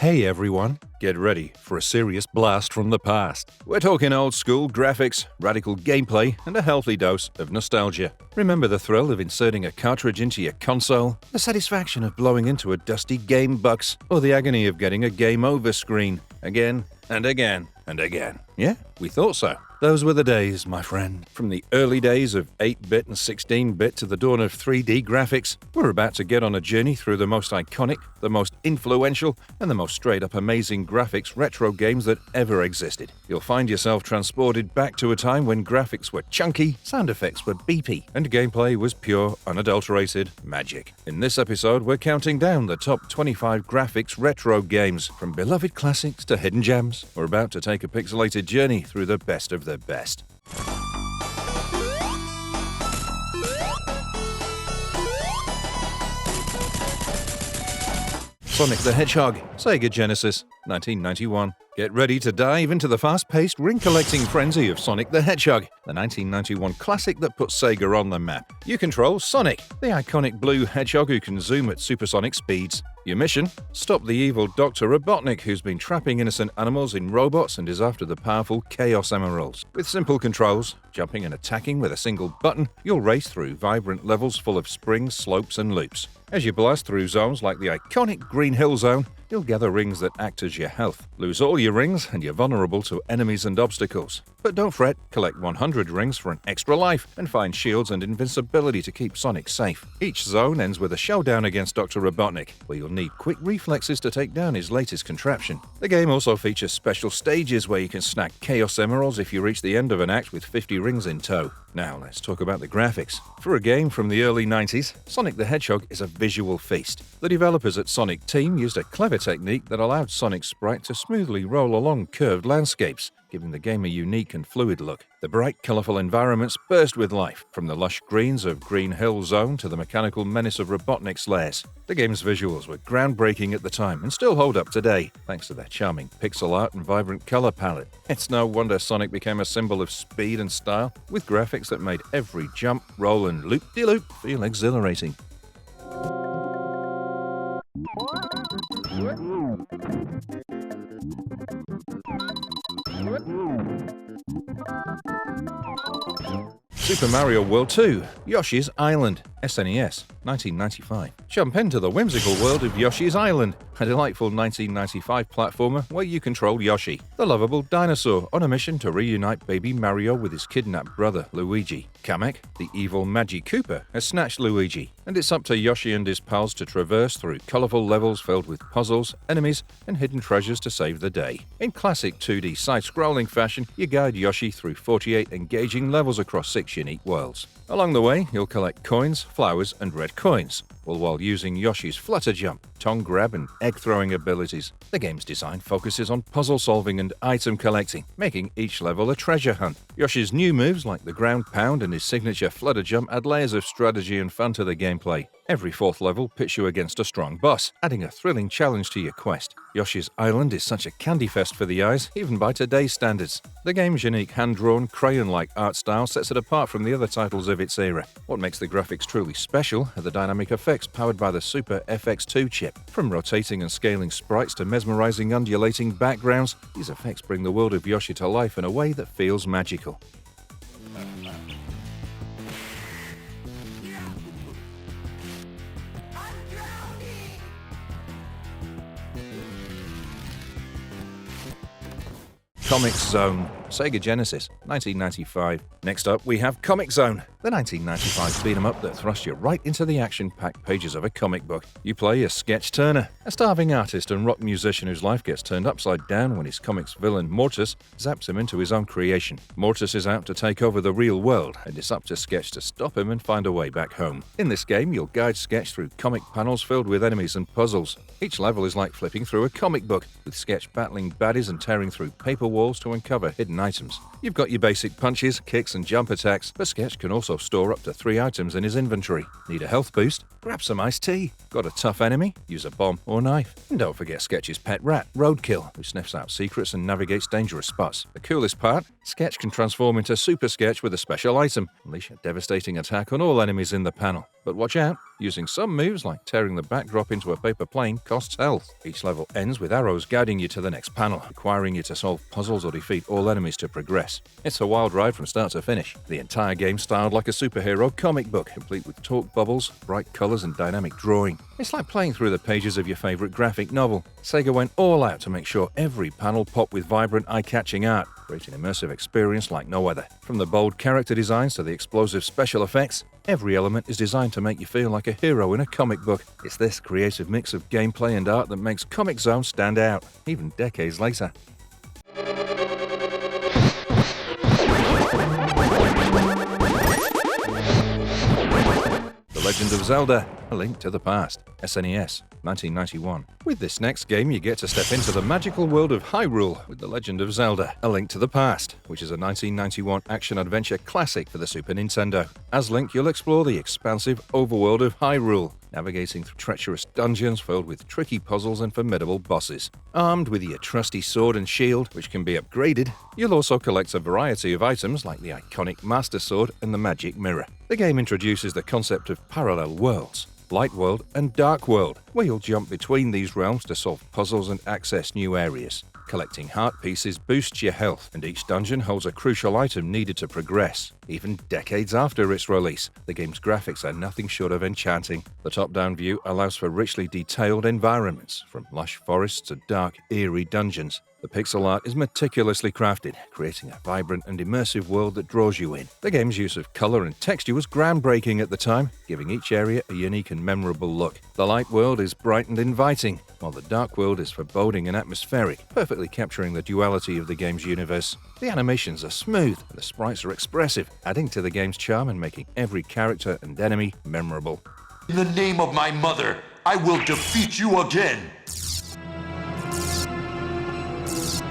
Hey everyone, get ready for a serious blast from the past. We're talking old school graphics, radical gameplay, and a healthy dose of nostalgia. Remember the thrill of inserting a cartridge into your console? The satisfaction of blowing into a dusty game box? Or the agony of getting a game over screen? Again and again and again. Yeah, we thought so. Those were the days, my friend. From the early days of 8-bit and 16-bit to the dawn of 3D graphics, we're about to get on a journey through the most iconic, the most influential, and the most straight-up amazing graphics retro games that ever existed. You'll find yourself transported back to a time when graphics were chunky, sound effects were beepy, and gameplay was pure, unadulterated magic. In this episode, we're counting down the top 25 graphics retro games. From beloved classics to hidden gems, we're about to take a pixelated journey through the best of the best. Sonic the Hedgehog, Sega Genesis, 1991. Get ready to dive into the fast-paced, ring-collecting frenzy of Sonic the Hedgehog, the 1991 classic that put Sega on the map. You control Sonic, the iconic blue hedgehog who can zoom at supersonic speeds. Your mission? Stop the evil Dr. Robotnik, who's been trapping innocent animals in robots and is after the powerful Chaos Emeralds. With simple controls, jumping and attacking with a single button, you'll race through vibrant levels full of springs, slopes, and loops. As you blast through zones like the iconic Green Hill Zone, you'll gather rings that act as your health. Lose all your rings and you're vulnerable to enemies and obstacles. But don't fret, collect 100 rings for an extra life and find shields and invincibility to keep Sonic safe. Each zone ends with a showdown against Dr. Robotnik, where you'll need quick reflexes to take down his latest contraption. The game also features special stages where you can snag Chaos Emeralds if you reach the end of an act with 50 rings in tow. Now let's talk about the graphics. For a game from the early 90s, Sonic the Hedgehog is a visual feast. The developers at Sonic Team used a clever technique that allowed Sonic's sprite to smoothly roll along curved landscapes, giving the game a unique and fluid look. The bright, colourful environments burst with life, from the lush greens of Green Hill Zone to the mechanical menace of Robotnik's lairs. The game's visuals were groundbreaking at the time and still hold up today, thanks to their charming pixel art and vibrant colour palette. It's no wonder Sonic became a symbol of speed and style, with graphics that made every jump, roll and loop-de-loop feel exhilarating. Super Mario World 2, Yoshis Island, SNES, 1995. Jump into the whimsical world of Yoshi's Island, a delightful 1995 platformer where you control Yoshi, the lovable dinosaur on a mission to reunite baby Mario with his kidnapped brother Luigi. Kamek, the evil Magi Koopa, has snatched Luigi, and it's up to Yoshi and his pals to traverse through colourful levels filled with puzzles, enemies, and hidden treasures to save the day. In classic 2D side-scrolling fashion, you guide Yoshi through 48 engaging levels across 6 unique worlds. Along the way, you'll collect coins, flowers, and red coins, all while using Yoshi's flutter jump, tongue grab, and egg-throwing abilities. The game's design focuses on puzzle-solving and item collecting, making each level a treasure hunt. Yoshi's new moves like the ground pound and his signature flutter jump add layers of strategy and fun to the gameplay. Every fourth level pits you against a strong boss, adding a thrilling challenge to your quest. Yoshi's Island is such a candy fest for the eyes, even by today's standards. The game's unique hand-drawn, crayon-like art style sets it apart from the other titles of its era. What makes the graphics truly special are the dynamic effects powered by the Super FX2 chip. From rotating and scaling sprites to mesmerizing undulating backgrounds, these effects bring the world of Yoshi to life in a way that feels magical. Comix Zone, Sega Genesis, 1995. Next up, we have Comix Zone, the 1995 beat-em-up that thrusts you right into the action-packed pages of a comic book. You play as Sketch Turner, a starving artist and rock musician whose life gets turned upside down when his comics villain Mortis zaps him into his own creation. Mortis is out to take over the real world, and it's up to Sketch to stop him and find a way back home. In this game, you'll guide Sketch through comic panels filled with enemies and puzzles. Each level is like flipping through a comic book, with Sketch battling baddies and tearing through paper walls to uncover hidden items. You've got your basic punches, kicks, and jump attacks, but Sketch can also store up to 3 items in his inventory. Need a health boost? Grab some iced tea. Got a tough enemy? Use a bomb or knife. And don't forget Sketch's pet rat, Roadkill, who sniffs out secrets and navigates dangerous spots. The coolest part? Sketch can transform into Super Sketch with a special item. Unleash a devastating attack on all enemies in the panel. But watch out, using some moves like tearing the backdrop into a paper plane costs health. Each level ends with arrows guiding you to the next panel, requiring you to solve puzzles or defeat all enemies to progress. It's a wild ride from start to finish. The entire game styled like a superhero comic book, complete with talk bubbles, bright colors and dynamic drawing. It's like playing through the pages of your favorite graphic novel. Sega went all out to make sure every panel popped with vibrant, eye-catching art, creating an immersive experience like no other. From the bold character designs to the explosive special effects, every element is designed to make you feel like a hero in a comic book. It's this creative mix of gameplay and art that makes Comic Zone stand out, even decades later. The Legend of Zelda: A Link to the Past, SNES, 1991. With this next game, you get to step into the magical world of Hyrule with The Legend of Zelda: A Link to the Past, which is a 1991 action-adventure classic for the Super Nintendo. As Link, you'll explore the expansive overworld of Hyrule, navigating through treacherous dungeons filled with tricky puzzles and formidable bosses. Armed with your trusty sword and shield, which can be upgraded, you'll also collect a variety of items like the iconic Master Sword and the Magic Mirror. The game introduces the concept of parallel worlds, Light World and Dark World, where you'll jump between these realms to solve puzzles and access new areas. Collecting heart pieces boosts your health, and each dungeon holds a crucial item needed to progress. Even decades after its release, the game's graphics are nothing short of enchanting. The top-down view allows for richly detailed environments, from lush forests to dark, eerie dungeons. The pixel art is meticulously crafted, creating a vibrant and immersive world that draws you in. The game's use of color and texture was groundbreaking at the time, giving each area a unique and memorable look. The light world is bright and inviting, while the dark world is foreboding and atmospheric, perfectly capturing the duality of the game's universe. The animations are smooth, and the sprites are expressive, adding to the game's charm and making every character and enemy memorable. In the name of my mother, I will defeat you again!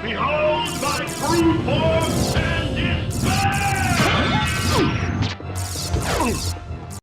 Behold thy true form and despair!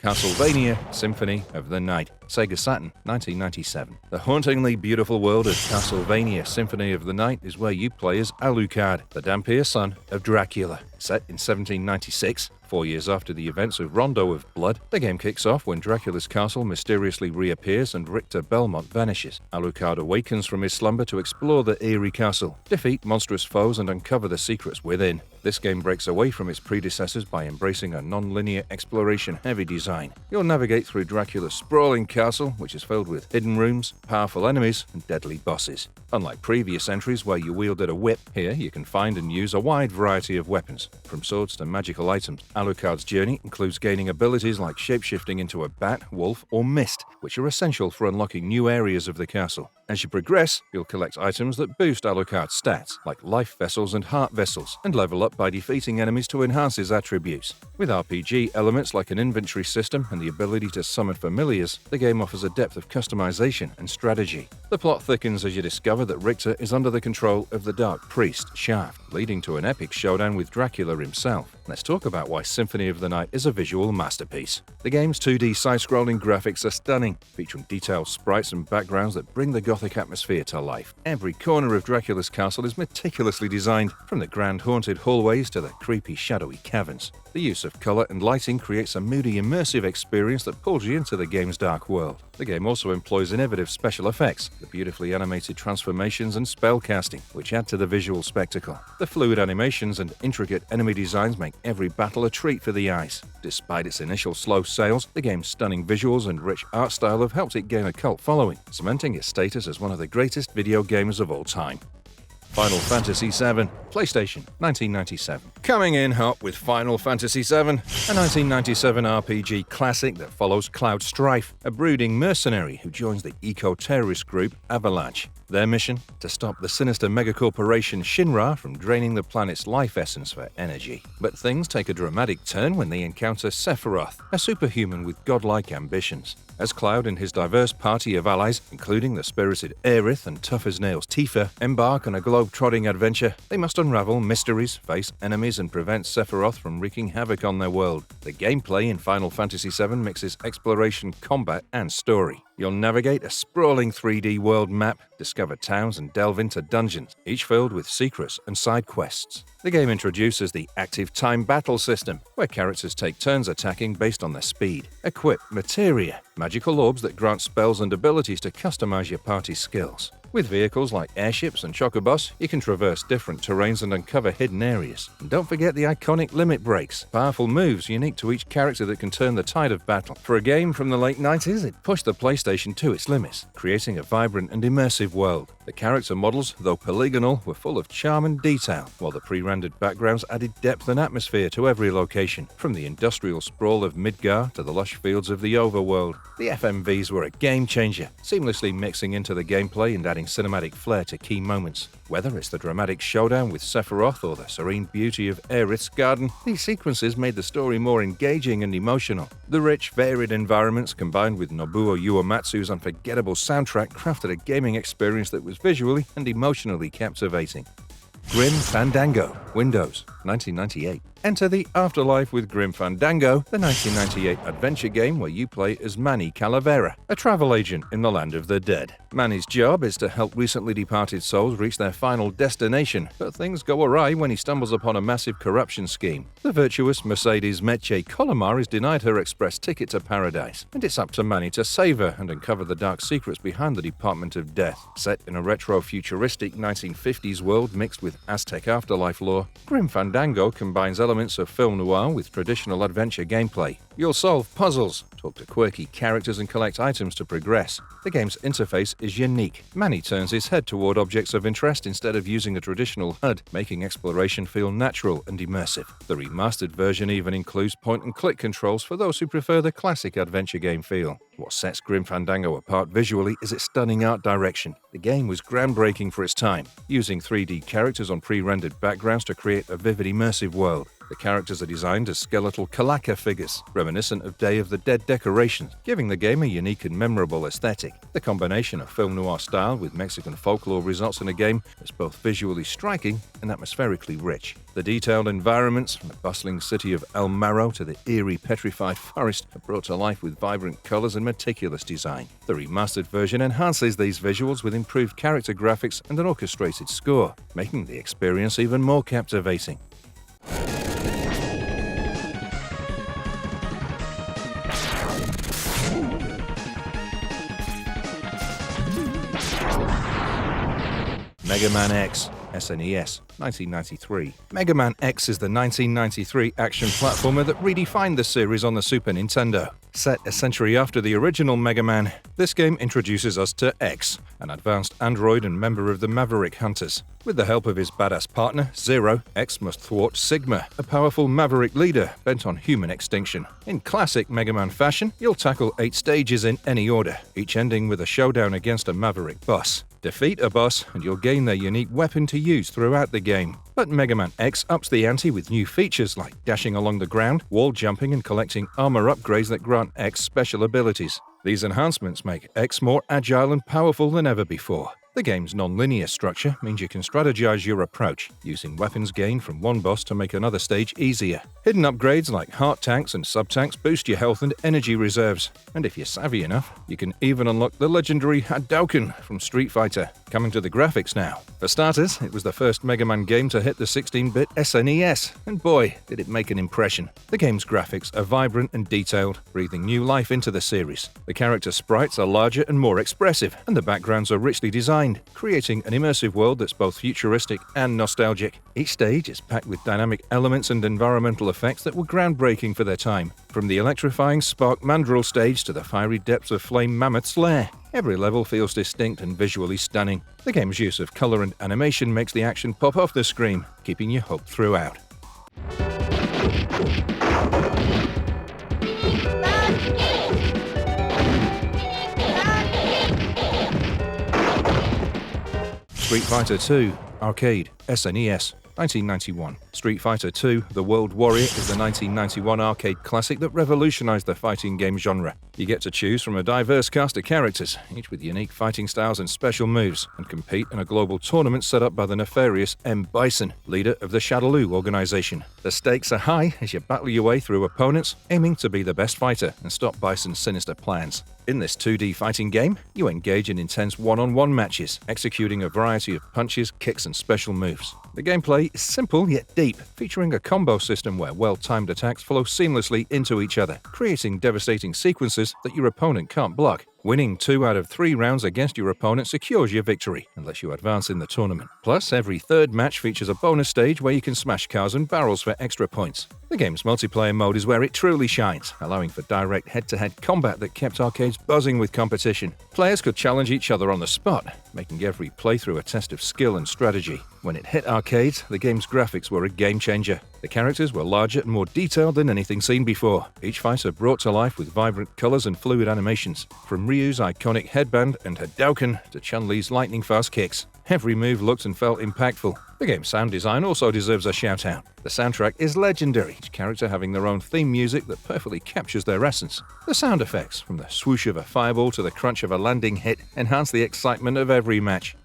Castlevania Symphony of the Night, Sega Saturn, 1997. The hauntingly beautiful world of Castlevania Symphony of the Night is where you play as Alucard, the Dampier son of Dracula. Set in 1796, 4 years after the events of Rondo of Blood, the game kicks off when Dracula's castle mysteriously reappears and Richter Belmont vanishes. Alucard awakens from his slumber to explore the eerie castle, defeat monstrous foes and uncover the secrets within. This game breaks away from its predecessors by embracing a non-linear exploration-heavy design. You'll navigate through Dracula's sprawling castle, which is filled with hidden rooms, powerful enemies, and deadly bosses. Unlike previous entries where you wielded a whip, here you can find and use a wide variety of weapons, from swords to magical items. Alucard's journey includes gaining abilities like shapeshifting into a bat, wolf, or mist, which are essential for unlocking new areas of the castle. As you progress, you'll collect items that boost Alucard's stats, like life vessels and heart vessels, and level up by defeating enemies to enhance his attributes. With RPG elements like an inventory system and the ability to summon familiars, the game offers a depth of customization and strategy. The plot thickens as you discover that Richter is under the control of the Dark Priest, Shaft, leading to an epic showdown with Dracula himself. Let's talk about why Symphony of the Night is a visual masterpiece. The game's 2D side-scrolling graphics are stunning, featuring detailed sprites and backgrounds that bring the gothic atmosphere to life. Every corner of Dracula's castle is meticulously designed, from the grand haunted hallways to the creepy shadowy caverns. The use of color and lighting creates a moody, immersive experience that pulls you into the game's dark world. The game also employs innovative special effects, the beautifully animated transformations and spellcasting, which add to the visual spectacle. The fluid animations and intricate enemy designs make every battle a treat for the eyes. Despite its initial slow sales, the game's stunning visuals and rich art style have helped it gain a cult following, cementing its status as one of the greatest video games of all time. Final Fantasy VII, PlayStation, 1997. Coming in hot with Final Fantasy VII, a 1997 RPG classic that follows Cloud Strife, a brooding mercenary who joins the eco-terrorist group Avalanche. Their mission? To stop the sinister megacorporation Shinra from draining the planet's life essence for energy. But things take a dramatic turn when they encounter Sephiroth, a superhuman with godlike ambitions. As Cloud and his diverse party of allies, including the spirited Aerith and tough-as-nails Tifa, embark on a globe-trotting adventure, they must unravel mysteries, face enemies, and prevent Sephiroth from wreaking havoc on their world. The gameplay in Final Fantasy VII mixes exploration, combat, and story. You'll navigate a sprawling 3D world map, discover towns, and delve into dungeons, each filled with secrets and side quests. The game introduces the active time battle system, where characters take turns attacking based on their speed. Equip materia, magical orbs that grant spells and abilities to customize your party's skills. With vehicles like airships and chocobos, you can traverse different terrains and uncover hidden areas. And don't forget the iconic limit breaks, powerful moves unique to each character that can turn the tide of battle. For a game from the late 90s, it pushed the PlayStation to its limits, creating a vibrant and immersive world. The character models, though polygonal, were full of charm and detail, while the pre-rendered backgrounds added depth and atmosphere to every location, from the industrial sprawl of Midgar to the lush fields of the overworld. The FMVs were a game-changer, seamlessly mixing into the gameplay and adding cinematic flair to key moments. Whether it's the dramatic showdown with Sephiroth or the serene beauty of Aerith's garden, these sequences made the story more engaging and emotional. The rich, varied environments combined with Nobuo Uematsu's unforgettable soundtrack crafted a gaming experience that was visually and emotionally captivating. Grim Fandango, Windows, 1998. Enter the afterlife with Grim Fandango, the 1998 adventure game where you play as Manny Calavera, a travel agent in the land of the dead. Manny's job is to help recently departed souls reach their final destination, but things go awry when he stumbles upon a massive corruption scheme. The virtuous Mercedes Meche Colomar is denied her express ticket to paradise, and it's up to Manny to save her and uncover the dark secrets behind the Department of Death. Set in a retro-futuristic 1950s world mixed with Aztec afterlife lore, Grim Fandango combines elements of film noir with traditional adventure gameplay. You'll solve puzzles, talk to quirky characters, and collect items to progress. The game's interface is unique. Manny turns his head toward objects of interest instead of using a traditional HUD, making exploration feel natural and immersive. The remastered version even includes point-and-click controls for those who prefer the classic adventure game feel. What sets Grim Fandango apart visually is its stunning art direction. The game was groundbreaking for its time, using 3D characters on pre-rendered backgrounds to create a vivid, immersive world. The characters are designed as skeletal Kalaka figures, reminiscent of Day of the Dead decorations, giving the game a unique and memorable aesthetic. The combination of film noir style with Mexican folklore results in a game that's both visually striking and atmospherically rich. The detailed environments, from the bustling city of El Marro to the eerie petrified forest, are brought to life with vibrant colors and meticulous design. The remastered version enhances these visuals with improved character graphics and an orchestrated score, making the experience even more captivating. Mega Man X SNES, 1993. Mega Man X is the 1993 action platformer that redefined the series on the Super Nintendo. Set a century after the original Mega Man, this game introduces us to X, an advanced android and member of the Maverick Hunters. With the help of his badass partner, Zero, X must thwart Sigma, a powerful Maverick leader bent on human extinction. In classic Mega Man fashion, you'll tackle 8 stages in any order, each ending with a showdown against a Maverick boss. Defeat a boss, and you'll gain their unique weapon to use throughout the game. But Mega Man X ups the ante with new features like dashing along the ground, wall jumping, and collecting armor upgrades that grant X special abilities. These enhancements make X more agile and powerful than ever before. The game's non-linear structure means you can strategize your approach, using weapons gained from one boss to make another stage easier. Hidden upgrades like heart tanks and sub-tanks boost your health and energy reserves. And if you're savvy enough, you can even unlock the legendary Hadouken from Street Fighter. Coming to the graphics now. For starters, it was the first Mega Man game to hit the 16-bit SNES, and boy, did it make an impression. The game's graphics are vibrant and detailed, breathing new life into the series. The character sprites are larger and more expressive, and the backgrounds are richly designed, creating an immersive world that's both futuristic and nostalgic. Each stage is packed with dynamic elements and environmental effects that were groundbreaking for their time, from the electrifying Spark Mandrill stage to the fiery depths of Flame Mammoth's lair. Every level feels distinct and visually stunning. The game's use of color and animation makes the action pop off the screen, keeping you hooked throughout. Street Fighter II Arcade SNES 1991. Street Fighter II The World Warrior is the 1991 arcade classic that revolutionized the fighting game genre. You get to choose from a diverse cast of characters, each with unique fighting styles and special moves, and compete in a global tournament set up by the nefarious M. Bison, leader of the Shadaloo organization. The stakes are high as you battle your way through opponents, aiming to be the best fighter and stop Bison's sinister plans. In this 2D fighting game, you engage in intense one-on-one matches, executing a variety of punches, kicks, and special moves. The gameplay is simple yet deep, featuring a combo system where well-timed attacks flow seamlessly into each other, creating devastating sequences that your opponent can't block. Winning 2 out of 3 rounds against your opponent secures your victory, unless you advance in the tournament. Plus, every third match features a bonus stage where you can smash cars and barrels for extra points. The game's multiplayer mode is where it truly shines, allowing for direct head-to-head combat that kept arcades buzzing with competition. Players could challenge each other on the spot, making every playthrough a test of skill and strategy. When it hit arcades, the game's graphics were a game-changer. The characters were larger and more detailed than anything seen before, each fighter brought to life with vibrant colors and fluid animations. From Ryu's iconic headband and Hadouken to Chun-Li's lightning-fast kicks, every move looked and felt impactful. The game's sound design also deserves a shout-out. The soundtrack is legendary, each character having their own theme music that perfectly captures their essence. The sound effects, from the swoosh of a fireball to the crunch of a landing hit, enhance the excitement of every match.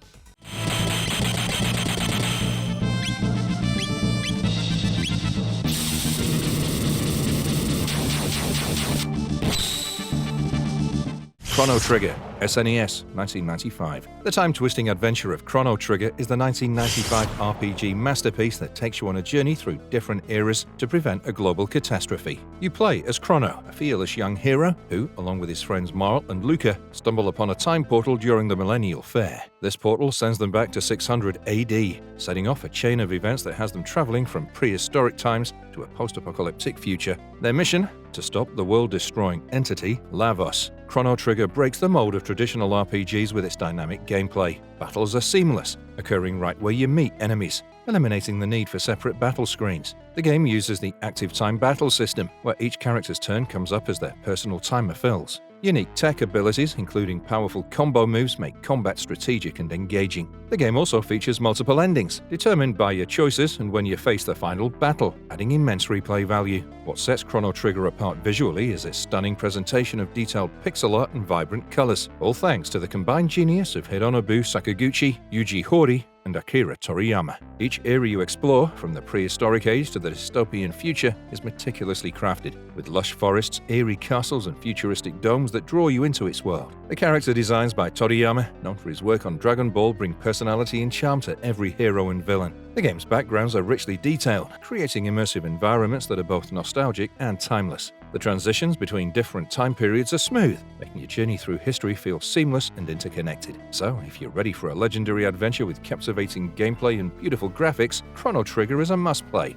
Chrono Trigger SNES 1995. The time-twisting adventure of Chrono Trigger is the 1995 RPG masterpiece that takes you on a journey through different eras to prevent a global catastrophe. You play as Chrono, a fearless young hero who, along with his friends Marl and Luca, stumble upon a time portal during the Millennial Fair. This portal sends them back to 600 AD, setting off a chain of events that has them traveling from prehistoric times to a post-apocalyptic future. Their mission? To stop the world-destroying entity, Lavos. Chrono Trigger breaks the mold of traditional RPGs with its dynamic gameplay. Battles are seamless, occurring right where you meet enemies, eliminating the need for separate battle screens. The game uses the active time battle system, where each character's turn comes up as their personal timer fills. Unique tech abilities, including powerful combo moves, make combat strategic and engaging. The game also features multiple endings, determined by your choices and when you face the final battle, adding immense replay value. What sets Chrono Trigger apart visually is its stunning presentation of detailed pixel art and vibrant colors, all thanks to the combined genius of Hironobu Sakaguchi, Yuji Horii, and Akira Toriyama. Each era you explore, from the prehistoric age to the dystopian future, is meticulously crafted, with lush forests, eerie castles, and futuristic domes that draw you into its world. The character designs by Toriyama, known for his work on Dragon Ball, bring personality and charm to every hero and villain. The game's backgrounds are richly detailed, creating immersive environments that are both nostalgic and timeless. The transitions between different time periods are smooth, making your journey through history feel seamless and interconnected. So, if you're ready for a legendary adventure with captivating gameplay and beautiful graphics, Chrono Trigger is a must-play.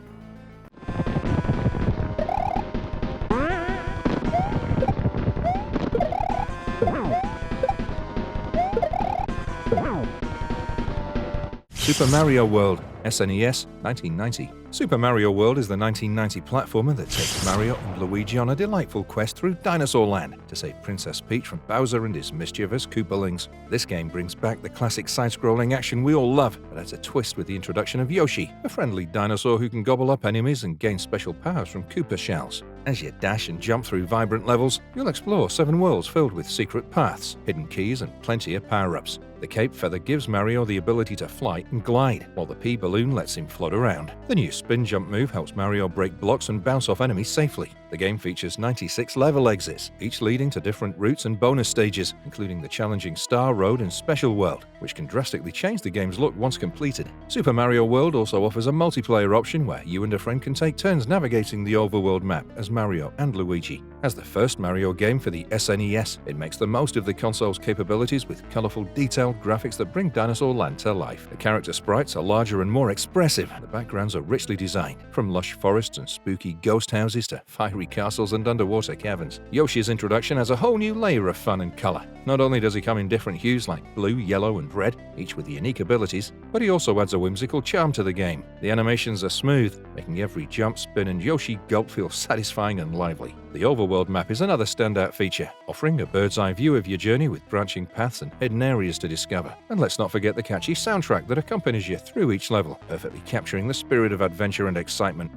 Super Mario World SNES 1990. Super Mario World is the 1990 platformer that takes Mario and Luigi on a delightful quest through Dinosaur Land to save Princess Peach from Bowser and his mischievous Koopalings. This game brings back the classic side-scrolling action we all love, but adds a twist with the introduction of Yoshi, a friendly dinosaur who can gobble up enemies and gain special powers from Koopa shells. As you dash and jump through vibrant levels, you'll explore 7 worlds filled with secret paths, hidden keys, and plenty of power-ups. The Cape Feather gives Mario the ability to fly and glide, while the P-Balloon lets him float around. The new spin jump move helps Mario break blocks and bounce off enemies safely. The game features 96 level exits, each leading to different routes and bonus stages, including the challenging Star Road and Special World, which can drastically change the game's look once completed. Super Mario World also offers a multiplayer option where you and a friend can take turns navigating the overworld map as Mario and Luigi. As the first Mario game for the SNES, it makes the most of the console's capabilities with colorful, detailed graphics that bring Dinosaur Land to life. The character sprites are larger and more expressive. The backgrounds are richly designed, from lush forests and spooky ghost houses to fiery castles and underwater caverns. Yoshi's introduction has a whole new layer of fun and color. Not only does he come in different hues like blue, yellow, and red, each with unique abilities, but he also adds a whimsical charm to the game. The animations are smooth, making every jump, spin, and Yoshi gulp feel satisfying and lively. The overworld world map is another standout feature, offering a bird's-eye view of your journey with branching paths and hidden areas to discover. And let's not forget the catchy soundtrack that accompanies you through each level, perfectly capturing the spirit of adventure and excitement.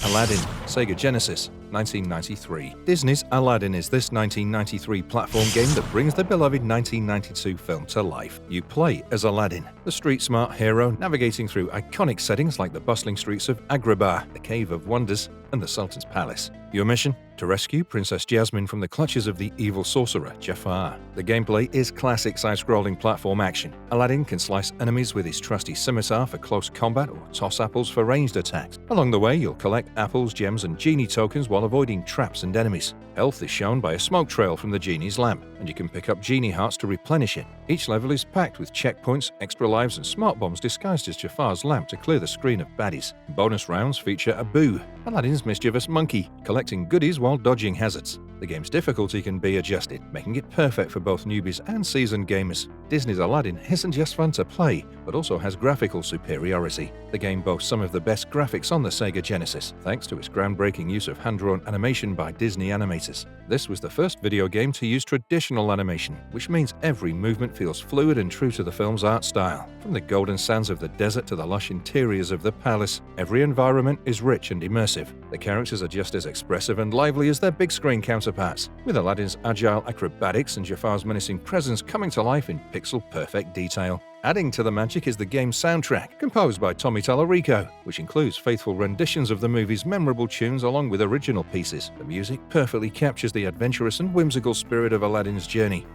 Aladdin, Sega Genesis, 1993. Disney's Aladdin is this 1993 platform game that brings the beloved 1992 film to life. You play as Aladdin, the street-smart hero navigating through iconic settings like the bustling streets of Agrabah, the Cave of Wonders, and the Sultan's Palace. Your mission? To rescue Princess Jasmine from the clutches of the evil sorcerer, Jafar. The gameplay is classic side-scrolling platform action. Aladdin can slice enemies with his trusty scimitar for close combat or toss apples for ranged attacks. Along the way, you'll collect apples, gems, and genie tokens while avoiding traps and enemies. Health is shown by a smoke trail from the genie's lamp, and you can pick up genie hearts to replenish it. Each level is packed with checkpoints, extra lives, and smart bombs disguised as Jafar's lamp to clear the screen of baddies. Bonus rounds feature Abu, Aladdin's mischievous monkey, collecting goodies while dodging hazards. The game's difficulty can be adjusted, making it perfect for both newbies and seasoned gamers. Disney's Aladdin isn't just fun to play, but also has graphical superiority. The game boasts some of the best graphics on the Sega Genesis, thanks to its groundbreaking use of hand-drawn animation by Disney animators. This was the first video game to use traditional animation, which means every movement feels fluid and true to the film's art style. From the golden sands of the desert to the lush interiors of the palace, every environment is rich and immersive. The characters are just as expressive and lively as their big screen counterparts, with Aladdin's agile acrobatics and Jafar's menacing presence coming to life in pixel-perfect detail. Adding to the magic is the game's soundtrack, composed by Tommy Tallarico, which includes faithful renditions of the movie's memorable tunes along with original pieces. The music perfectly captures the adventurous and whimsical spirit of Aladdin's journey.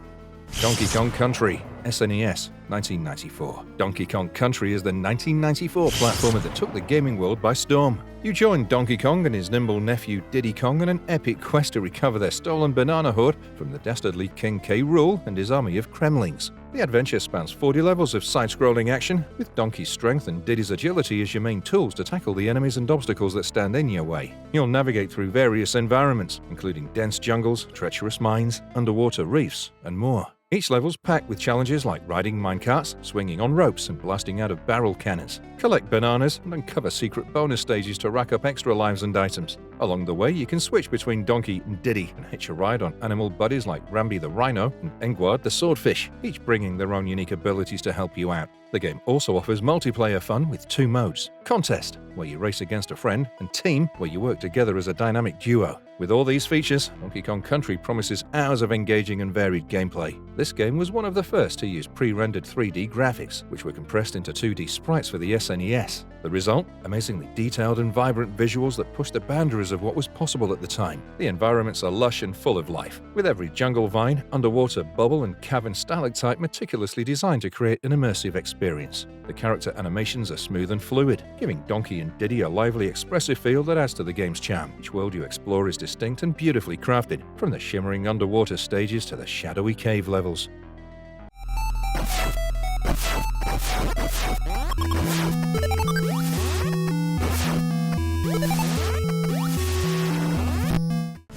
Donkey Kong Country, SNES, 1994. Donkey Kong Country is the 1994 platformer that took the gaming world by storm. You join Donkey Kong and his nimble nephew Diddy Kong in an epic quest to recover their stolen banana hoard from the dastardly King K. Rool and his army of Kremlings. The adventure spans 40 levels of side-scrolling action, with Donkey's strength and Diddy's agility as your main tools to tackle the enemies and obstacles that stand in your way. You'll navigate through various environments, including dense jungles, treacherous mines, underwater reefs, and more. Each level's packed with challenges like riding minecarts, swinging on ropes, and blasting out of barrel cannons. Collect bananas and uncover secret bonus stages to rack up extra lives and items. Along the way, you can switch between Donkey and Diddy and hitch a ride on animal buddies like Rambi the Rhino and Engward the Swordfish, each bringing their own unique abilities to help you out. The game also offers multiplayer fun with two modes: Contest, where you race against a friend, and Team, where you work together as a dynamic duo. With all these features, Donkey Kong Country promises hours of engaging and varied gameplay. This game was one of the first to use pre-rendered 3D graphics, which were compressed into 2D sprites for the SNES. The result? Amazingly detailed and vibrant visuals that push the boundaries of what was possible at the time. The environments are lush and full of life, with every jungle vine, underwater bubble, and cavern stalactite meticulously designed to create an immersive experience. The character animations are smooth and fluid, giving Donkey and Diddy a lively, expressive feel that adds to the game's charm. Each world you explore is distinct and beautifully crafted, from the shimmering underwater stages to the shadowy cave levels.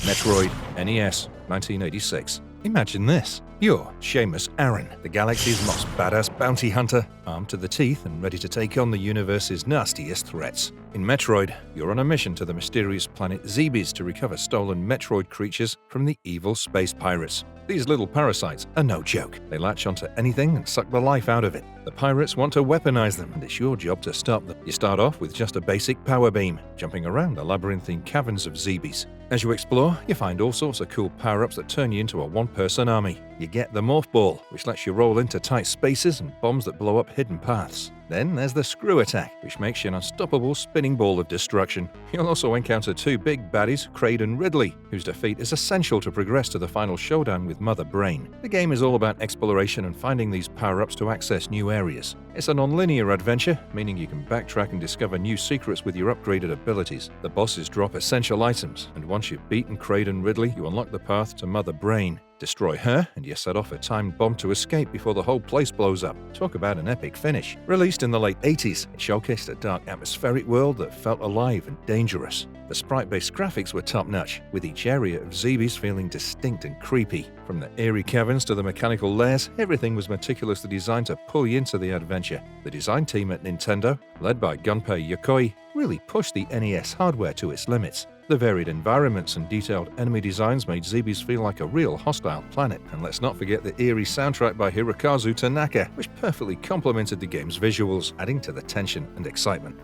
Metroid NES, 1986. Imagine this. You're Seamus Aran, the galaxy's most badass bounty hunter, armed to the teeth and ready to take on the universe's nastiest threats. In Metroid, you're on a mission to the mysterious planet Zebes to recover stolen Metroid creatures from the evil space pirates. These little parasites are no joke. They latch onto anything and suck the life out of it. The pirates want to weaponize them, and it's your job to stop them. You start off with just a basic power beam, jumping around the labyrinthine caverns of Zebes. As you explore, you find all sorts of cool power-ups that turn you into a one-person army. You get the Morph Ball, which lets you roll into tight spaces, and bombs that blow up hidden paths. Then there's the Screw Attack, which makes you an unstoppable spinning ball of destruction. You'll also encounter two big baddies, Kraid and Ridley, whose defeat is essential to progress to the final showdown with Mother Brain. The game is all about exploration and finding these power-ups to access new areas. It's a non-linear adventure, meaning you can backtrack and discover new secrets with your upgraded abilities. The bosses drop essential items, and once you've beaten Kraid and Ridley, you unlock the path to Mother Brain. Destroy her, and you set off a timed bomb to escape before the whole place blows up. Talk about an epic finish. Released in the late 80s, it showcased a dark atmospheric world that felt alive and dangerous. The sprite-based graphics were top-notch, with each area of Zebes feeling distinct and creepy. From the eerie caverns to the mechanical lairs, everything was meticulously designed to pull you into the adventure. The design team at Nintendo, led by Gunpei Yokoi, really pushed the NES hardware to its limits. The varied environments and detailed enemy designs made Zebes feel like a real hostile planet. And let's not forget the eerie soundtrack by Hirokazu Tanaka, which perfectly complemented the game's visuals, adding to the tension and excitement.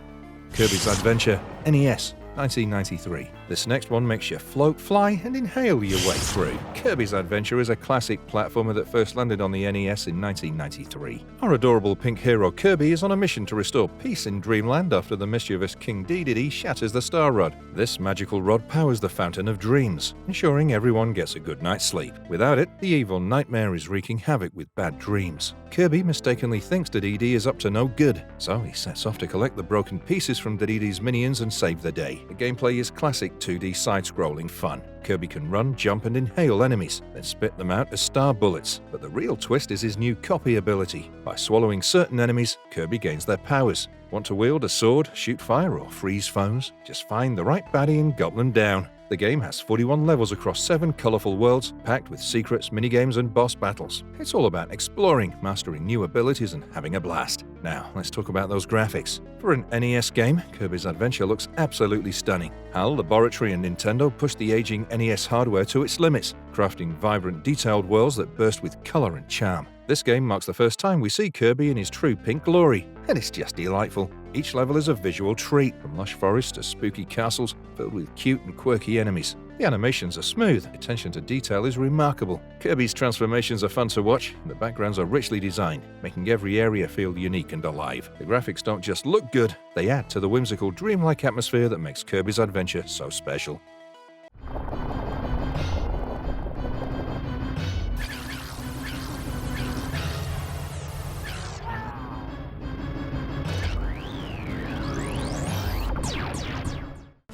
Kirbys Adventure NES, 1993. This next one makes you float, fly, and inhale your way through. Kirbys Adventure is a classic platformer that first landed on the NES in 1993. Our adorable pink hero Kirby is on a mission to restore peace in Dreamland after the mischievous King Dedede shatters the Star Rod. This magical rod powers the Fountain of Dreams, ensuring everyone gets a good night's sleep. Without it, the evil nightmare is wreaking havoc with bad dreams. Kirby mistakenly thinks Dedede is up to no good, so he sets off to collect the broken pieces from Dedede's minions and save the day. The gameplay is classic 2D side-scrolling fun. Kirby can run, jump, and inhale enemies, then spit them out as star bullets. But the real twist is his new copy ability. By swallowing certain enemies, Kirby gains their powers. Want to wield a sword, shoot fire, or freeze foes? Just find the right baddie and gobble them down. The game has 41 levels across 7 colorful worlds, packed with secrets, minigames, and boss battles. It's all about exploring, mastering new abilities, and having a blast. Now, let's talk about those graphics. For an NES game, Kirby's Adventure looks absolutely stunning. HAL, Laboratory, and Nintendo pushed the aging NES hardware to its limits, crafting vibrant, detailed worlds that burst with color and charm. This game marks the first time we see Kirby in his true pink glory, and it's just delightful. Each level is a visual treat, from lush forests to spooky castles filled with cute and quirky enemies. The animations are smooth, attention to detail is remarkable. Kirby's transformations are fun to watch, and the backgrounds are richly designed, making every area feel unique and alive. The graphics don't just look good, they add to the whimsical, dreamlike atmosphere that makes Kirby's Adventure so special.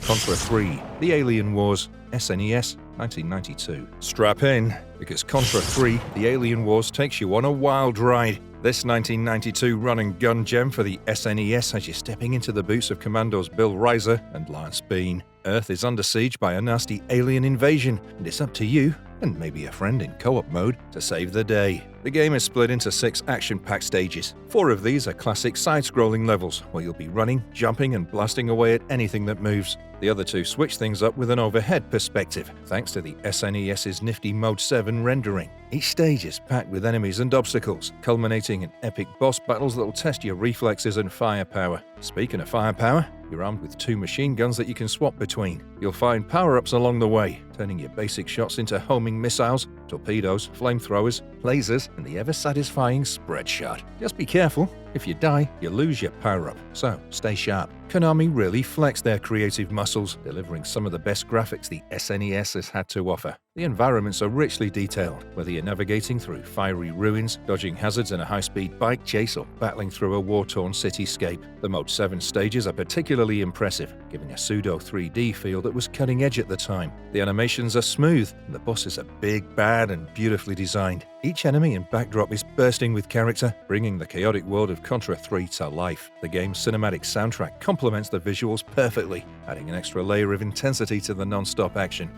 Contra 3, The Alien Wars, SNES, 1992. Strap in, because Contra 3, The Alien Wars takes you on a wild ride. This 1992 run-and-gun gem for the SNES has you stepping into the boots of Commandos Bill Riser and Lance Bean. Earth is under siege by a nasty alien invasion, and it's up to you, and maybe a friend in co-op mode, to save the day. The game is split into 6 action-packed stages. 4 of these are classic side-scrolling levels, where you'll be running, jumping, and blasting away at anything that moves. The other 2 switch things up with an overhead perspective, thanks to the SNES's nifty Mode 7 rendering. Each stage is packed with enemies and obstacles, culminating in epic boss battles that will test your reflexes and firepower. Speaking of firepower, you're armed with 2 machine guns that you can swap between. You'll find power-ups along the way, turning your basic shots into homing missiles, torpedoes, flamethrowers, lasers, and the ever-satisfying spread shot. Just be careful. If you die, you lose your power-up, so stay sharp. Konami really flexed their creative muscles, delivering some of the best graphics the SNES has had to offer. The environments are richly detailed, whether you're navigating through fiery ruins, dodging hazards in a high-speed bike chase, or battling through a war-torn cityscape. The Mode 7 stages are particularly impressive, giving a pseudo 3D feel that was cutting edge at the time. The animations are smooth, and the bosses are big, bad, and beautifully designed. Each enemy and backdrop is bursting with character, bringing the chaotic world of Contra 3 to life. The game's cinematic soundtrack complements the visuals perfectly, adding an extra layer of intensity to the non-stop action.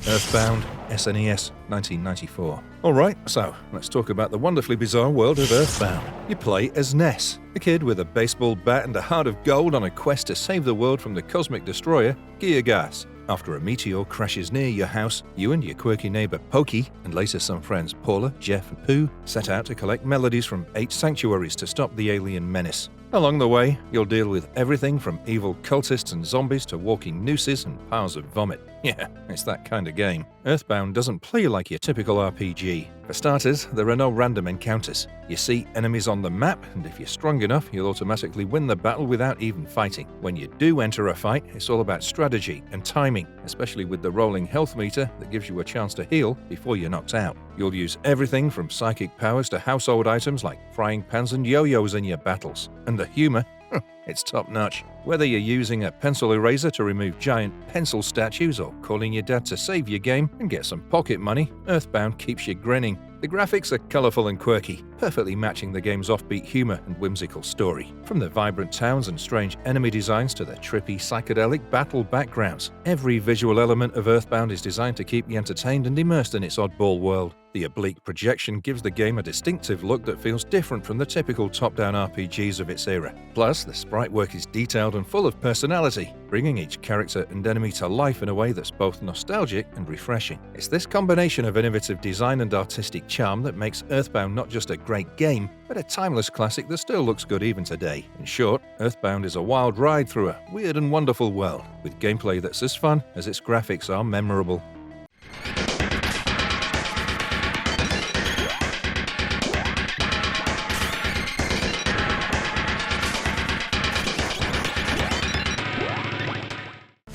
Earthbound SNES, 1994. Alright, so let's talk about the wonderfully bizarre world of Earthbound. You play as Ness, a kid with a baseball bat and a heart of gold on a quest to save the world from the cosmic destroyer, Geargas. After a meteor crashes near your house, you and your quirky neighbor Pokey, and later some friends Paula, Jeff, and Pooh, set out to collect melodies from 8 sanctuaries to stop the alien menace. Along the way, you'll deal with everything from evil cultists and zombies to walking nooses and piles of vomit. Yeah, it's that kind of game. Earthbound doesn't play like your typical RPG. For starters, there are no random encounters. You see enemies on the map, and if you're strong enough, you'll automatically win the battle without even fighting. When you do enter a fight, it's all about strategy and timing, especially with the rolling health meter that gives you a chance to heal before you're knocked out. You'll use everything from psychic powers to household items like frying pans and yo-yos in your battles. And the humor? It's top-notch. Whether you're using a pencil eraser to remove giant pencil statues or calling your dad to save your game and get some pocket money, Earthbound keeps you grinning. The graphics are colourful and quirky, perfectly matching the game's offbeat humour and whimsical story. From the vibrant towns and strange enemy designs to the trippy, psychedelic battle backgrounds, every visual element of Earthbound is designed to keep you entertained and immersed in its oddball world. The oblique projection gives the game a distinctive look that feels different from the typical top-down RPGs of its era. Plus, the sprite work is detailed and full of personality, bringing each character and enemy to life in a way that's both nostalgic and refreshing. It's this combination of innovative design and artistic charm that makes Earthbound not just a great game, but a timeless classic that still looks good even today. In short, Earthbound is a wild ride through a weird and wonderful world, with gameplay that's as fun as its graphics are memorable.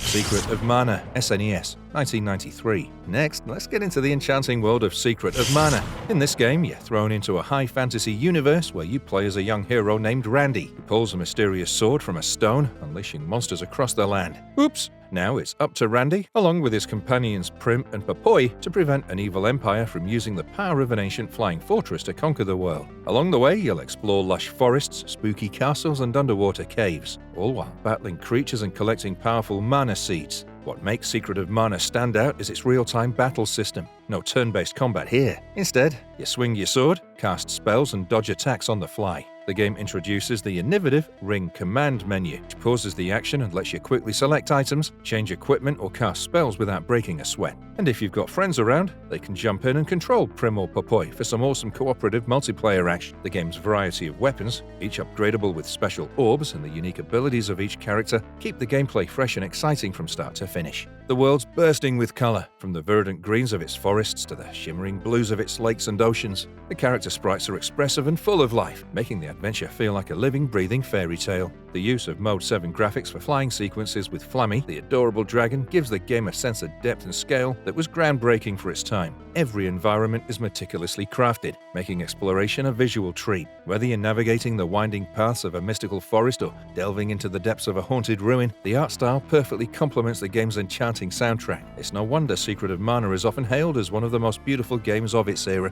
Secret of Mana SNES, 1993. Next, let's get into the enchanting world of Secret of Mana. In this game, you're thrown into a high fantasy universe where you play as a young hero named Randy, who pulls a mysterious sword from a stone, unleashing monsters across the land. Oops! Now it's up to Randy, along with his companions Prim and Papoy, to prevent an evil empire from using the power of an ancient flying fortress to conquer the world. Along the way, you'll explore lush forests, spooky castles, and underwater caves, all while battling creatures and collecting powerful mana seeds. What makes Secret of Mana stand out is its real-time battle system. No turn-based combat here. Instead, you swing your sword, cast spells, and dodge attacks on the fly. The game introduces the innovative Ring Command menu, which pauses the action and lets you quickly select items, change equipment, or cast spells without breaking a sweat. And if you've got friends around, they can jump in and control Prim or Papoy for some awesome cooperative multiplayer action. The game's variety of weapons, each upgradable with special orbs, and the unique abilities of each character keep the gameplay fresh and exciting from start to finish. The world's bursting with colour, from the verdant greens of its forests to the shimmering blues of its lakes and oceans. The character sprites are expressive and full of life, making the adventure feel like a living, breathing fairy tale. The use of Mode 7 graphics for flying sequences with Flammy, the adorable dragon, gives the game a sense of depth and scale that was groundbreaking for its time. Every environment is meticulously crafted, making exploration a visual treat. Whether you're navigating the winding paths of a mystical forest or delving into the depths of a haunted ruin, the art style perfectly complements the game's enchanting soundtrack. It's no wonder Secret of Mana is often hailed as one of the most beautiful games of its era.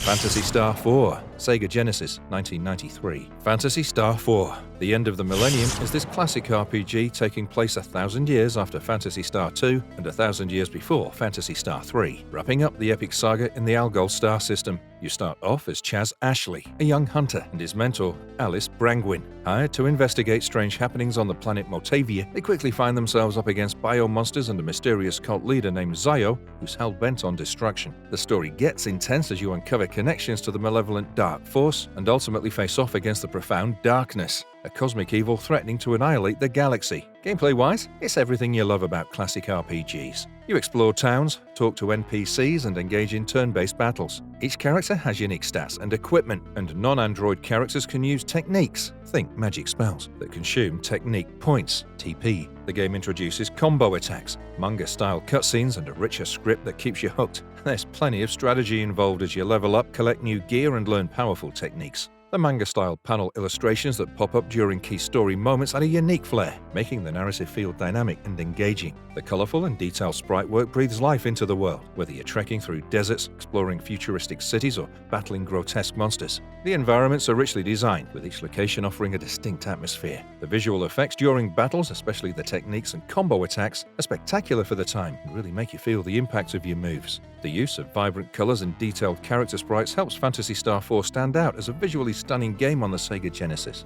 Phantasy Star 4, Sega Genesis, 1993. Phantasy Star 4. The end of the millennium is this classic RPG taking place 1,000 years after Phantasy Star 2 and 1,000 years before Phantasy Star 3, wrapping up the epic saga in the Algol star system. You start off as Chaz Ashley, a young hunter, and his mentor, Alice Brangwyn. Hired to investigate strange happenings on the planet Motavia, they quickly find themselves up against biomonsters and a mysterious cult leader named Zio, who's hell-bent on destruction. The story gets intense as you uncover connections to the malevolent Dark Force and ultimately face off against the profound Darkness, a cosmic evil threatening to annihilate the galaxy. Gameplay-wise, it's everything you love about classic RPGs. You explore towns, talk to NPCs, and engage in turn-based battles. Each character has unique stats and equipment, and non-android characters can use techniques, think magic spells, that consume technique points, TP. The game introduces combo attacks, manga-style cutscenes, and a richer script that keeps you hooked. There's plenty of strategy involved as you level up, collect new gear, and learn powerful techniques. The manga-style panel illustrations that pop up during key story moments add a unique flair, making the narrative feel dynamic and engaging. The colourful and detailed sprite work breathes life into the world, whether you're trekking through deserts, exploring futuristic cities, or battling grotesque monsters. The environments are richly designed, with each location offering a distinct atmosphere. The visual effects during battles, especially the techniques and combo attacks, are spectacular for the time and really make you feel the impact of your moves. The use of vibrant colours and detailed character sprites helps Phantasy Star 4 stand out as a visually stunning game on the Sega Genesis.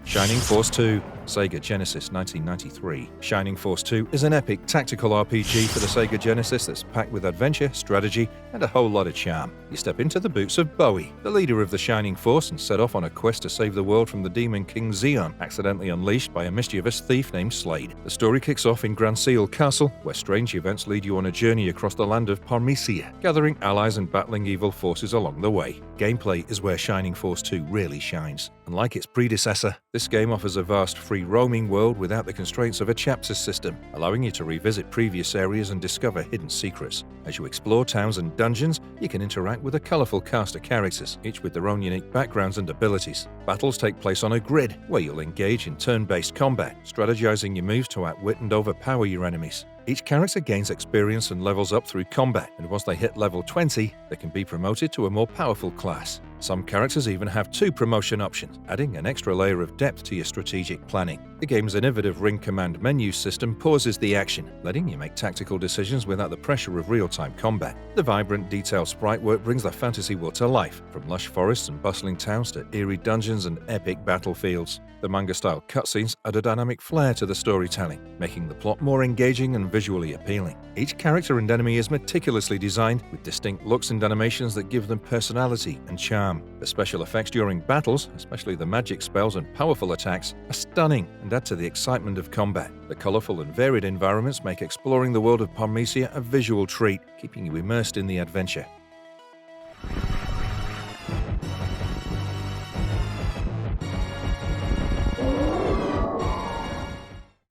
Shining Force 2, Sega Genesis, 1993. Shining Force 2 is an epic tactical RPG for the Sega Genesis that's packed with adventure, strategy, and a whole lot of charm. You step into the boots of Bowie, the leader of the Shining Force, and set off on a quest to save the world from the demon king Xeon, accidentally unleashed by a mischievous thief named Slade. The story kicks off in Grand Seal Castle, where strange events lead you on a journey across the land of Parmesia, gathering allies and battling evil forces along the way. Gameplay is where Shining Force 2 really shines. Unlike its predecessor, this game offers a vast free-roaming world without the constraints of a chapters system, allowing you to revisit previous areas and discover hidden secrets. As you explore towns and dungeons, you can interact with a colourful cast of characters, each with their own unique backgrounds and abilities. Battles take place on a grid, where you'll engage in turn-based combat, strategizing your moves to outwit and overpower your enemies. Each character gains experience and levels up through combat, and once they hit level 20, they can be promoted to a more powerful class. Some characters even have 2 promotion options, adding an extra layer of depth to your strategic planning. The game's innovative ring command menu system pauses the action, letting you make tactical decisions without the pressure of real-time combat. The vibrant, detailed sprite work brings the fantasy world to life, from lush forests and bustling towns to eerie dungeons and epic battlefields. The manga-style cutscenes add a dynamic flair to the storytelling, making the plot more engaging and visually appealing. Each character and enemy is meticulously designed, with distinct looks and animations that give them personality and charm. The special effects during battles, especially the magic spells and powerful attacks, are stunning and add to the excitement of combat. The colourful and varied environments make exploring the world of Parmesia a visual treat, keeping you immersed in the adventure.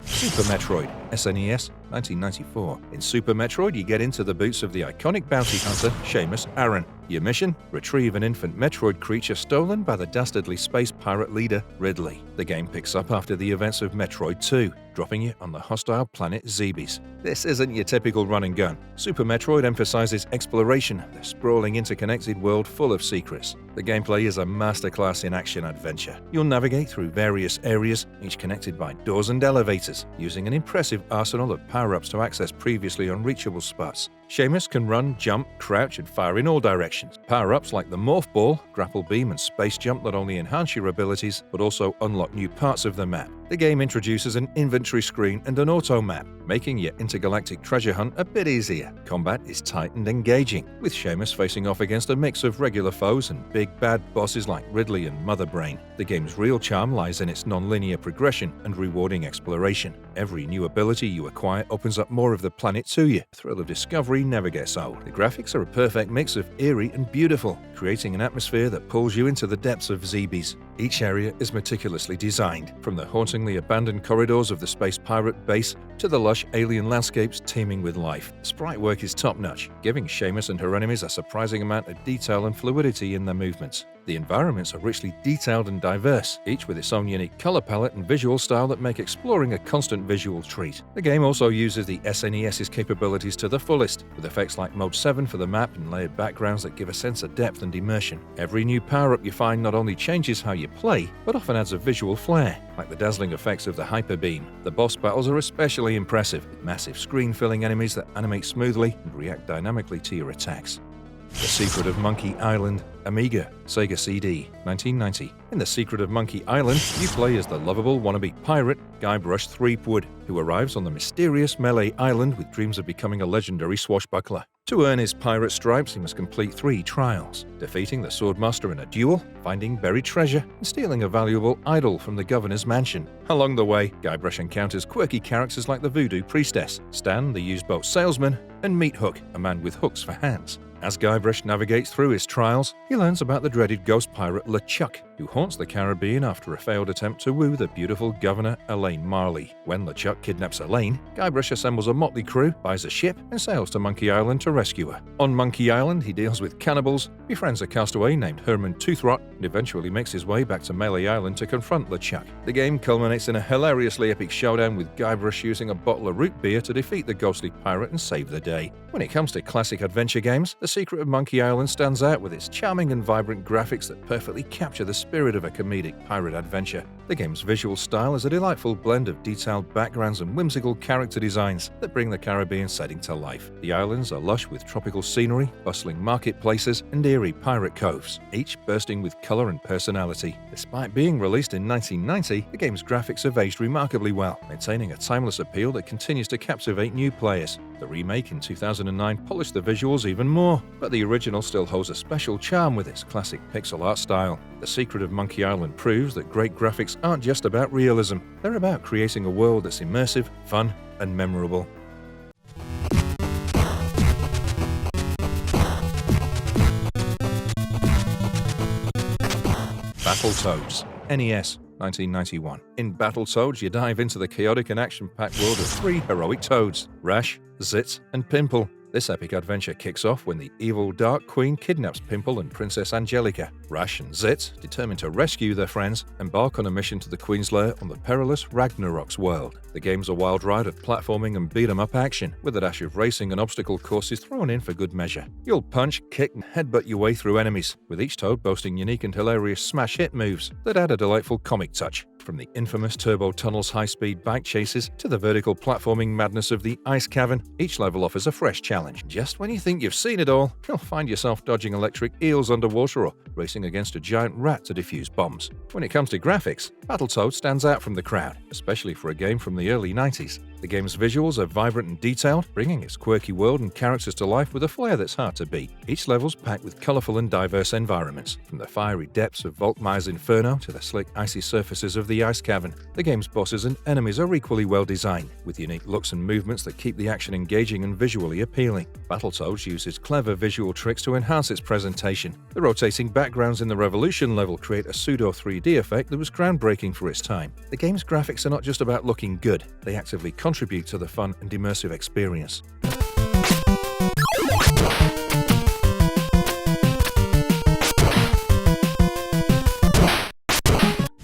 Super Metroid SNES 1994. In Super Metroid, you get into the boots of the iconic bounty hunter, Seamus Aran. Your mission? Retrieve an infant Metroid creature stolen by the dastardly space pirate leader, Ridley. The game picks up after the events of Metroid 2, dropping you on the hostile planet Zebes. This isn't your typical run and gun. Super Metroid emphasizes exploration, the sprawling interconnected world full of secrets. The gameplay is a masterclass in action-adventure. You'll navigate through various areas, each connected by doors and elevators, using an impressive arsenal of power-ups to access previously unreachable spots. Seamus can run, jump, crouch, and fire in all directions. Power-ups like the Morph Ball, Grapple Beam, and Space Jump not only enhance your abilities, but also unlock new parts of the map. The game introduces an inventory screen and an auto map, making your intergalactic treasure hunt a bit easier. Combat is tight and engaging, with Seamus facing off against a mix of regular foes and big bad bosses like Ridley and Mother Brain. The game's real charm lies in its non-linear progression and rewarding exploration. Every new ability you acquire opens up more of the planet to you. The thrill of discovery never gets old. The graphics are a perfect mix of eerie and beautiful, creating an atmosphere that pulls you into the depths of Zebes. Each area is meticulously designed, from the hauntingly abandoned corridors of the space pirate base to the lush alien landscapes teeming with life. Sprite work is top-notch, giving Seamus and her enemies a surprising amount of detail and fluidity in their movements. The environments are richly detailed and diverse, each with its own unique color palette and visual style that make exploring a constant visual treat. The game also uses the SNES's capabilities to the fullest, with effects like Mode 7 for the map and layered backgrounds that give a sense of depth and immersion. Every new power-up you find not only changes how you play, but often adds a visual flair, like the dazzling effects of the Hyper Beam. The boss battles are especially impressive, with massive screen-filling enemies that animate smoothly and react dynamically to your attacks. The Secret of Monkey Island, Amiga, Sega CD, 1990. In The Secret of Monkey Island, you play as the lovable wannabe pirate, Guybrush Threepwood, who arrives on the mysterious Melee Island with dreams of becoming a legendary swashbuckler. To earn his pirate stripes, he must complete 3 trials: defeating the Swordmaster in a duel, finding buried treasure, and stealing a valuable idol from the governor's mansion. Along the way, Guybrush encounters quirky characters like the Voodoo Priestess, Stan, the used boat salesman, and Meat Hook, a man with hooks for hands. As Guybrush navigates through his trials, he learns about the dreaded ghost pirate LeChuck, who haunts the Caribbean after a failed attempt to woo the beautiful Governor Elaine Marley. When LeChuck kidnaps Elaine, Guybrush assembles a motley crew, buys a ship, and sails to Monkey Island to rescue her. On Monkey Island, he deals with cannibals, befriends a castaway named Herman Toothrot, and eventually makes his way back to Melee Island to confront LeChuck. The game culminates in a hilariously epic showdown with Guybrush using a bottle of root beer to defeat the ghostly pirate and save the day. When it comes to classic adventure games, The Secret of Monkey Island stands out with its charming and vibrant graphics that perfectly capture the spirit of a comedic pirate adventure. The game's visual style is a delightful blend of detailed backgrounds and whimsical character designs that bring the Caribbean setting to life. The islands are lush with tropical scenery, bustling marketplaces, and eerie pirate coves, each bursting with color and personality. Despite being released in 1990, the game's graphics have aged remarkably well, maintaining a timeless appeal that continues to captivate new players. The remake in 2009 polished the visuals even more, but the original still holds a special charm with its classic pixel art style. The Secret of Monkey Island proves that great graphics aren't just about realism, they're about creating a world that's immersive, fun, and memorable. Battletoads NES, 1991. In Battletoads, you dive into the chaotic and action-packed world of three heroic Toads, Rash, Zitz, and Pimple. This epic adventure kicks off when the evil Dark Queen kidnaps Pimple and Princess Angelica. Rash and Zitz, determined to rescue their friends, embark on a mission to the Queen's lair on the perilous Ragnarok's world. The game's a wild ride of platforming and beat-em-up action, with a dash of racing and obstacle courses thrown in for good measure. You'll punch, kick, and headbutt your way through enemies, with each Toad boasting unique and hilarious smash-hit moves that add a delightful comic touch. From the infamous Turbo Tunnel's high-speed bike chases to the vertical platforming madness of the Ice Cavern, each level offers a fresh challenge. Just when you think you've seen it all, you'll find yourself dodging electric eels underwater or racing against a giant rat to defuse bombs. When it comes to graphics, Battletoads stands out from the crowd, especially for a game from the early 90s. The game's visuals are vibrant and detailed, bringing its quirky world and characters to life with a flair that's hard to beat. Each level's packed with colourful and diverse environments, from the fiery depths of Volkmeyer's Inferno to the slick, icy surfaces of the Ice Cavern. The game's bosses and enemies are equally well designed, with unique looks and movements that keep the action engaging and visually appealing. Battletoads uses clever visual tricks to enhance its presentation. The rotating backgrounds in the Revolution level create a pseudo 3D effect that was groundbreaking for its time. The game's graphics are not just about looking good, they actively contribute to the fun and immersive experience.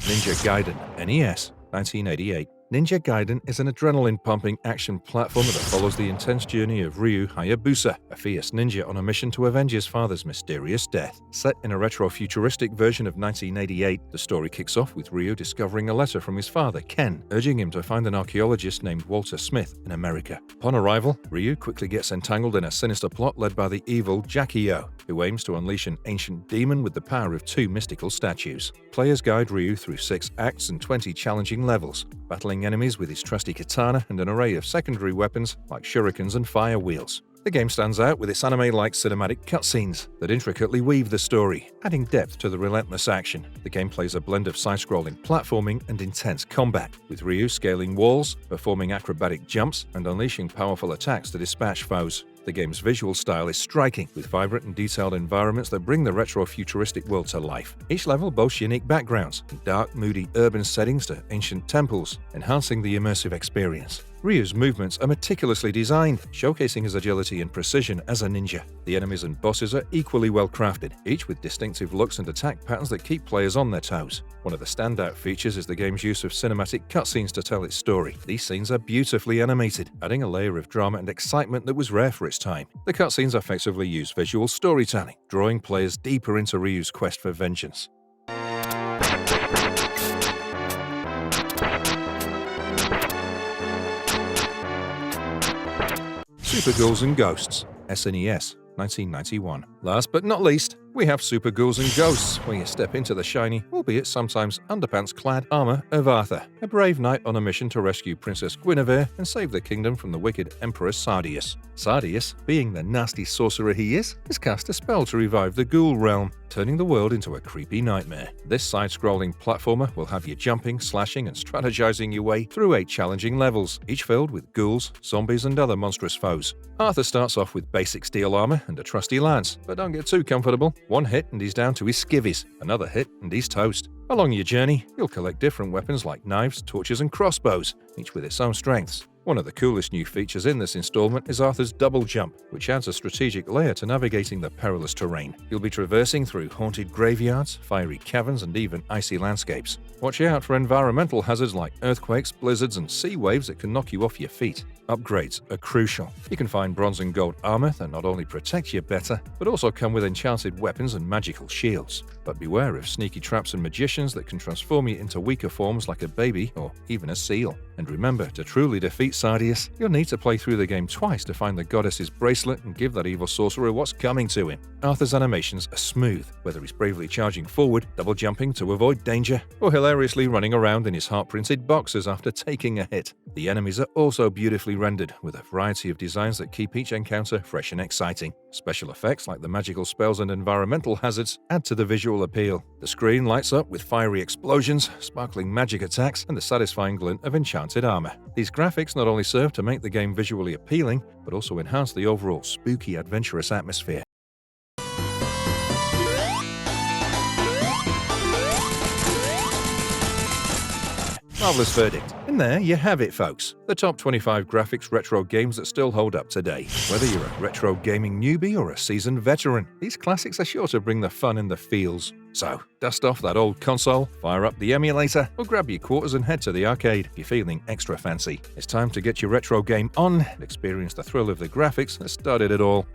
Ninja Gaiden NES, 1988. Ninja Gaiden is an adrenaline-pumping action platformer that follows the intense journey of Ryu Hayabusa, a fierce ninja on a mission to avenge his father's mysterious death. Set in a retro-futuristic version of 1988, the story kicks off with Ryu discovering a letter from his father, Ken, urging him to find an archaeologist named Walter Smith in America. Upon arrival, Ryu quickly gets entangled in a sinister plot led by the evil Jackie-O, who aims to unleash an ancient demon with the power of 2 mystical statues. Players guide Ryu through 6 acts and 20 challenging levels, battling enemies with his trusty katana and an array of secondary weapons like shurikens and fire wheels. The game stands out with its anime-like cinematic cutscenes that intricately weave the story, adding depth to the relentless action. The game plays a blend of side-scrolling platforming and intense combat, with Ryu scaling walls, performing acrobatic jumps, and unleashing powerful attacks to dispatch foes. The game's visual style is striking, with vibrant and detailed environments that bring the retro-futuristic world to life. Each level boasts unique backgrounds, from dark, moody urban settings to ancient temples, enhancing the immersive experience. Ryu's movements are meticulously designed, showcasing his agility and precision as a ninja. The enemies and bosses are equally well crafted, each with distinctive looks and attack patterns that keep players on their toes. One of the standout features is the game's use of cinematic cutscenes to tell its story. These scenes are beautifully animated, adding a layer of drama and excitement that was rare for its time. The cutscenes effectively use visual storytelling, drawing players deeper into Ryu's quest for vengeance. Super Ghouls and Ghosts, SNES, 1991. Last but not least, we have Super Ghouls and Ghosts, where you step into the shiny, albeit sometimes underpants-clad armor of Arthur, a brave knight on a mission to rescue Princess Guinevere and save the kingdom from the wicked Emperor Sardius. Sardius, being the nasty sorcerer he is, has cast a spell to revive the ghoul realm, turning the world into a creepy nightmare. This side-scrolling platformer will have you jumping, slashing, and strategizing your way through 8 challenging levels, each filled with ghouls, zombies, and other monstrous foes. Arthur starts off with basic steel armor and a trusty lance, but don't get too comfortable. One hit and he's down to his skivvies, another hit and he's toast. Along your journey, you'll collect different weapons like knives, torches, and crossbows, each with its own strengths. One of the coolest new features in this installment is Arthur's double jump, which adds a strategic layer to navigating the perilous terrain. You'll be traversing through haunted graveyards, fiery caverns, and even icy landscapes. Watch out for environmental hazards like earthquakes, blizzards, and sea waves that can knock you off your feet. Upgrades are crucial. You can find bronze and gold armor that not only protect you better, but also come with enchanted weapons and magical shields. But beware of sneaky traps and magicians that can transform you into weaker forms like a baby or even a seal. And remember, to truly defeat Sardius, you'll need to play through the game twice to find the goddess's bracelet and give that evil sorcerer what's coming to him. Arthur's animations are smooth, whether he's bravely charging forward, double jumping to avoid danger, or hilariously running around in his heart-printed boxers after taking a hit. The enemies are also beautifully rendered, with a variety of designs that keep each encounter fresh and exciting. Special effects like the magical spells and environmental hazards add to the visual appeal. The screen lights up with fiery explosions, sparkling magic attacks, and the satisfying glint of enchanted armor. These graphics not only serve to make the game visually appealing, but also enhance the overall spooky, adventurous atmosphere. Marvelous verdict. And there you have it, folks. The top 25 graphics retro games that still hold up today. Whether you're a retro gaming newbie or a seasoned veteran, these classics are sure to bring the fun and the feels. So, dust off that old console, fire up the emulator, or grab your quarters and head to the arcade if you're feeling extra fancy. It's time to get your retro game on and experience the thrill of the graphics that started it all.